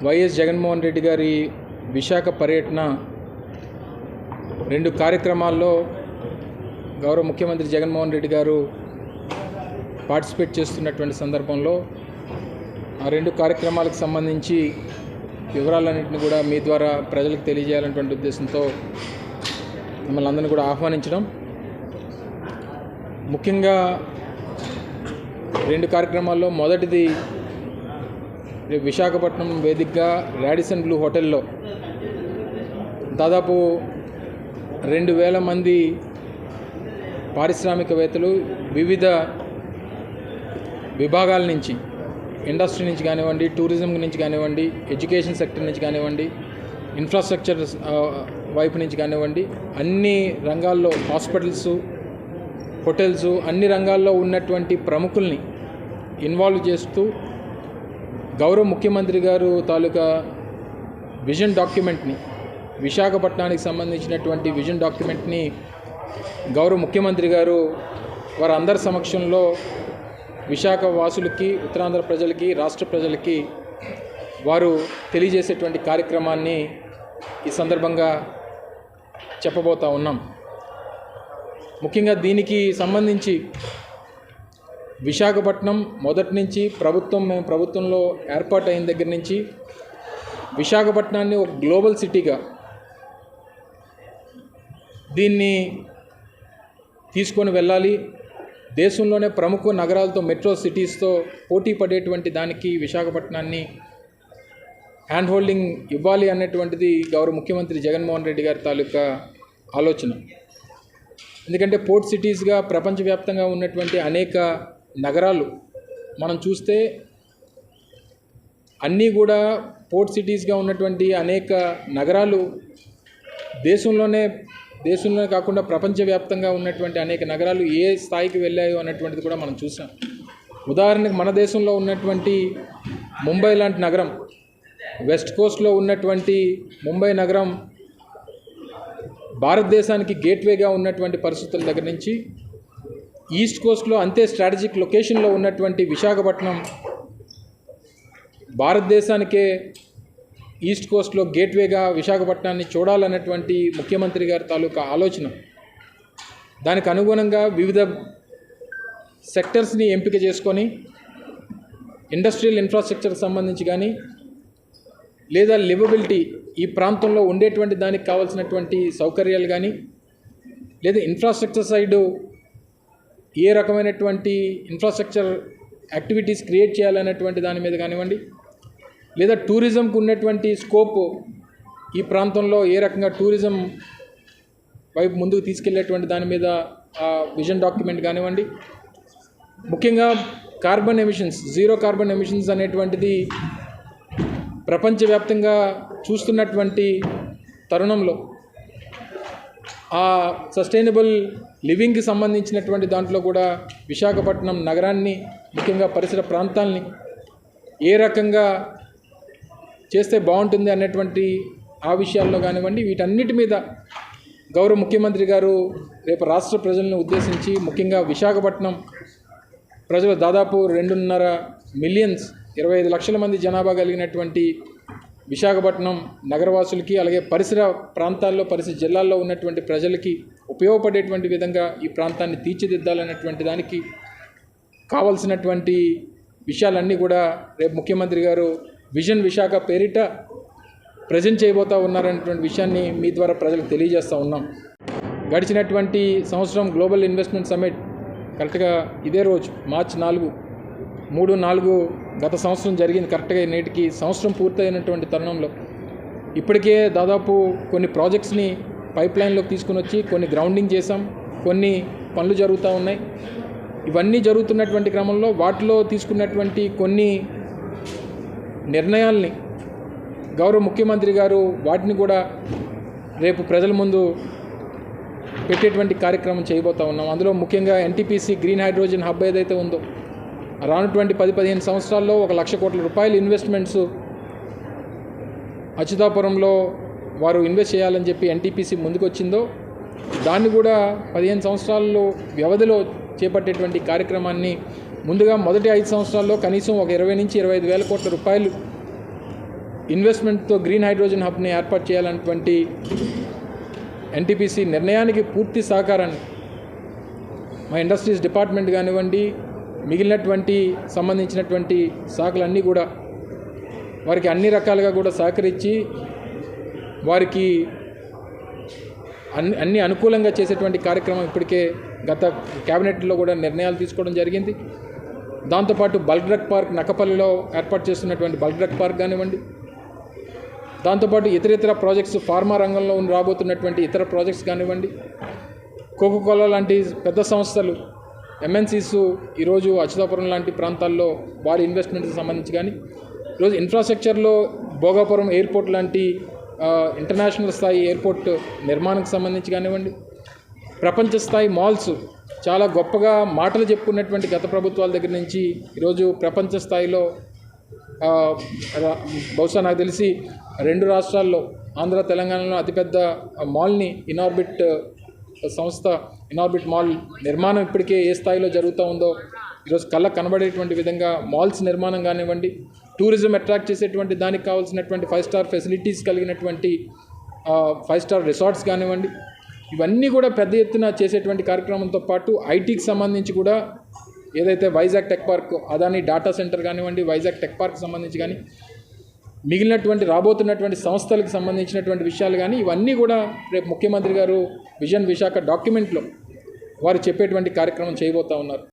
YS Jaganmohan Reddy గారి విశాఖ పర్యటన 2 కార్యక్రమాల్లో గౌరవ ముఖ్యమంత్రి జగన్మోహన్ రెడ్డి గారు పార్టిసిపేట్ చేస్తున్నటువంటి సందర్భంలో ఆ 2 కార్యక్రమాలకు సంబంధించి వివరాలన్నింటినీ కూడా మీ ద్వారా ప్రజలకు తెలియజేయాలనేటువంటి ఉద్దేశంతో మిమ్మల్ని అందరినీ కూడా ఆహ్వానించడం. ముఖ్యంగా 2 కార్యక్రమాల్లో మొదటిది విశాఖపట్నం వేదికగా రాడిసన్ బ్లూ హోటల్లో దాదాపు 2000 మంది పారిశ్రామికవేత్తలు వివిధ విభాగాల నుంచి, ఇండస్ట్రీ నుంచి కానివ్వండి, టూరిజం నుంచి కానివ్వండి, ఎడ్యుకేషన్ సెక్టర్ నుంచి కానివ్వండి, ఇన్ఫ్రాస్ట్రక్చర్ వైపు నుంచి కానివ్వండి, అన్ని రంగాల్లో, హాస్పిటల్స్, హోటల్స్, అన్ని రంగాల్లో ఉన్నటువంటి ప్రముఖుల్ని ఇన్వాల్వ్ చేస్తూ గౌరవ ముఖ్యమంత్రి గారు తాలూకా విజన్ డాక్యుమెంట్ని, విశాఖపట్నానికి సంబంధించినటువంటి విజన్ డాక్యుమెంట్ని గౌరవ ముఖ్యమంత్రి గారు వారందరి సమక్షంలో విశాఖ వాసులకి, ఉత్తరాంధ్ర ప్రజలకి, రాష్ట్ర ప్రజలకి వారు తెలియజేసేటువంటి కార్యక్రమాన్ని ఈ సందర్భంగా చెప్పబోతా ఉన్నాం. ముఖ్యంగా దీనికి సంబంధించి విశాఖపట్నం మొదటి నుంచి మేము ప్రభుత్వంలో ఏర్పాటు అయిన దగ్గర నుంచి విశాఖపట్నాన్ని ఒక గ్లోబల్ సిటీగా దీన్ని తీసుకొని వెళ్ళాలి, దేశంలోనే ప్రముఖ నగరాలతో, మెట్రో సిటీస్తో పోటీ పడేటువంటి దానికి విశాఖపట్నాన్ని హ్యాండ్ హోల్డింగ్ ఇవ్వాలి అన్నటువంటిది గౌరవ ముఖ్యమంత్రి జగన్మోహన్ రెడ్డి గారి తాలూకా ఆలోచన. ఎందుకంటే పోర్ట్ సిటీస్గా ప్రపంచవ్యాప్తంగా ఉన్నటువంటి అనేక నగరాలు మనం చూస్తే అన్నీ కూడా పోర్ట్ సిటీస్గా ఉన్నటువంటి అనేక నగరాలు దేశంలోనే కాకుండా ప్రపంచవ్యాప్తంగా ఉన్నటువంటి అనేక నగరాలు ఏ స్థాయికి వెళ్ళాయో అన్నటువంటిది కూడా మనం చూసాం. ఉదాహరణకు మన దేశంలో ఉన్నటువంటి ముంబై లాంటి నగరం, వెస్ట్ కోస్ట్లో ఉన్నటువంటి ముంబై నగరం భారతదేశానికి గేట్వేగా ఉన్నటువంటి పరిస్థితుల దగ్గర నుంచి ఈస్ట్ కోస్ట్లో అంతే స్ట్రాటజిక్ లొకేషన్లో ఉన్నటువంటి విశాఖపట్నం భారతదేశానికే ఈస్ట్ కోస్ట్లో గేట్వేగా విశాఖపట్నాన్ని చూడాలన్నటువంటి ముఖ్యమంత్రి గారి తాలూకా ఆలోచన. దానికి అనుగుణంగా వివిధ సెక్టర్స్ని ఎంపిక చేసుకొని ఇండస్ట్రియల్ ఇన్ఫ్రాస్ట్రక్చర్కి సంబంధించి కానీ, లేదా లివబిలిటీ, ఈ ప్రాంతంలో ఉండేటువంటి దానికి కావాల్సినటువంటి సౌకర్యాలు కానీ, లేదా ఇన్ఫ్రాస్ట్రక్చర్ సైడు ఏ రకమైనటువంటి ఇన్ఫ్రాస్ట్రక్చర్ యాక్టివిటీస్ క్రియేట్ చేయాలనేటువంటి దాని మీద కానివ్వండి, లేదా టూరిజంకు ఉన్నటువంటి స్కోప్, ఈ ప్రాంతంలో ఏ రకంగా టూరిజం వైపు ముందుకు తీసుకెళ్లేటువంటి దాని మీద ఆ విజన్ డాక్యుమెంట్ కానివ్వండి. ముఖ్యంగా carbon emissions, zero carbon emissions అనేటువంటిది ప్రపంచవ్యాప్తంగా చూస్తున్నటువంటి తరుణంలో ఆ సస్టైనబుల్ లివింగ్కి సంబంధించినటువంటి దాంట్లో కూడా విశాఖపట్నం నగరాన్ని, ముఖ్యంగా పరిసర ప్రాంతాలని ఏ రకంగా చేస్తే బాగుంటుంది అన్నటువంటి ఆ విషయాల్లో కానివ్వండి, వీటన్నిటి మీద గౌరవ ముఖ్యమంత్రి గారు రేపు రాష్ట్ర ప్రజలను ఉద్దేశించి, ముఖ్యంగా విశాఖపట్నం ప్రజలు దాదాపు 2.5 మిలియన్స్, 25 లక్షల మంది జనాభా కలిగినటువంటి విశాఖపట్నం నగరవాసులకి, అలాగే పరిసర ప్రాంతాల్లో, పరిసర జిల్లాల్లో ఉన్నటువంటి ప్రజలకి ఉపయోగపడేటువంటి విధంగా ఈ ప్రాంతాన్ని తీర్చిదిద్దాలన్నటువంటి దానికి కావాల్సినటువంటి విషయాలన్నీ కూడా రేపు ముఖ్యమంత్రి గారు విజన్ విశాఖ పేరిట ప్రజెంట్ చేయబోతూ ఉన్నారనేటువంటి విషయాన్ని మీ ద్వారా ప్రజలకు తెలియజేస్తూ ఉన్నాం. గడిచినటువంటి సంవత్సరం గ్లోబల్ ఇన్వెస్ట్మెంట్ సమ్మిట్ కరెక్ట్గా ఇదే రోజు మార్చి 3-4 గత సంవత్సరం జరిగింది. కరెక్ట్గా నేటికి సంవత్సరం పూర్తయినటువంటి తరుణంలో ఇప్పటికే దాదాపు కొన్ని ప్రాజెక్ట్స్ని పైప్లైన్లోకి తీసుకుని వచ్చి కొన్ని గ్రౌండింగ్ చేసాం, కొన్ని పనులు జరుగుతూ ఉన్నాయి. ఇవన్నీ జరుగుతున్నటువంటి క్రమంలో వాటిలో తీసుకున్నటువంటి కొన్ని నిర్ణయాల్ని గౌరవ ముఖ్యమంత్రి గారు వాటిని కూడా రేపు ప్రజల ముందు పెట్టేటువంటి కార్యక్రమం చేయబోతూ ఉన్నాం. అందులో ముఖ్యంగా ఎన్టీపీసీ గ్రీన్ హైడ్రోజన్ హబ్ ఏదైతే ఉందో, రానుటువంటి 10-15 సంవత్సరాల్లో 1 లక్ష కోట్ల రూపాయల ఇన్వెస్ట్మెంట్స్ అచ్యుతాపురంలో వారు ఇన్వెస్ట్ చేయాలని చెప్పి ఎన్టీపీసీ ముందుకు వచ్చిందో, దాన్ని కూడా 15 సంవత్సరాల్లో వ్యవధిలో చేపట్టేటువంటి కార్యక్రమాన్ని ముందుగా మొదటి 5 సంవత్సరాల్లో కనీసం ఒక 20 నుంచి 25 వేల కోట్ల రూపాయలు ఇన్వెస్ట్మెంట్తో గ్రీన్ హైడ్రోజన్ హబ్ని ఏర్పాటు చేయాలన్నటువంటి ఎన్టీపీసీ నిర్ణయానికి పూర్తి సహకారాన్ని మా ఇండస్ట్రీస్ డిపార్ట్మెంట్ కానివ్వండి, మిగిలినటువంటి సంబంధించినటువంటి శాఖలన్నీ కూడా వారికి అన్ని రకాలుగా కూడా సహకరించి వారికి అన్ని అనుకూలంగా చేసేటువంటి కార్యక్రమం ఇప్పటికే గత క్యాబినెట్లో కూడా నిర్ణయాలు తీసుకోవడం జరిగింది. దాంతోపాటు బల్క్ డ్రగ్ పార్క్ నక్కపల్లిలో ఏర్పాటు చేస్తున్నటువంటి బల్క్ డ్రగ్ పార్క్ కానివ్వండి, దాంతోపాటు ఇతర ప్రాజెక్ట్స్ ఫార్మా రంగంలో రాబోతున్నటువంటి ఇతర ప్రాజెక్ట్స్ కానివ్వండి, కోకోకోలా లాంటి పెద్ద సంస్థలు ఎంఎన్సీస్ ఈరోజు అచ్యుతాపురం లాంటి ప్రాంతాల్లో వారి ఇన్వెస్ట్మెంట్కి సంబంధించి కానీ, ఈరోజు ఇన్ఫ్రాస్ట్రక్చర్లో భోగాపురం ఎయిర్పోర్ట్ లాంటి ఇంటర్నేషనల్ స్థాయి ఎయిర్పోర్ట్ నిర్మాణానికి సంబంధించి కానివ్వండి, ప్రపంచ స్థాయి మాల్స్ చాలా గొప్పగా మాటలు చెప్పుకున్నటువంటి గత ప్రభుత్వాల దగ్గర నుంచి ఈరోజు ప్రపంచ స్థాయిలో బహుశా నాకు తెలిసి 2 రాష్ట్రాల్లో ఆంధ్ర తెలంగాణలో అతిపెద్ద మాల్ని ఇనార్బిట్ సంస్థ ఇనార్బిట్ మాల్ నిర్మాణం ఇప్పటికే ఏ స్థాయిలో జరుగుతూ ఉందో ఈరోజు కళ్ళకు కనబడేటువంటి విధంగా మాల్స్ నిర్మాణం కానివ్వండి, టూరిజం అట్రాక్ట్ చేసేటువంటి దానికి కావాల్సినటువంటి 5 స్టార్ ఫెసిలిటీస్ కలిగినటువంటి 5 స్టార్ రిసార్ట్స్ కానివ్వండి, ఇవన్నీ కూడా పెద్ద ఎత్తున చేసేటువంటి కార్యక్రమంతో పాటు ఐటీకి సంబంధించి కూడా ఏదైతే Vizag tech park, Adani data centre కానివ్వండి, వైజాగ్ టెక్ పార్క్ సంబంధించి కానీ, మిగిలినటువంటి రాబోతున్నటువంటి సంస్థలకు సంబంధించినటువంటి విషయాలు కానీ, ఇవన్నీ కూడా రేపు ముఖ్యమంత్రి గారు విజన్ విశాఖ డాక్యుమెంట్లో వారు చెప్పేటువంటి కార్యక్రమం చేయబోతూ ఉన్నారు.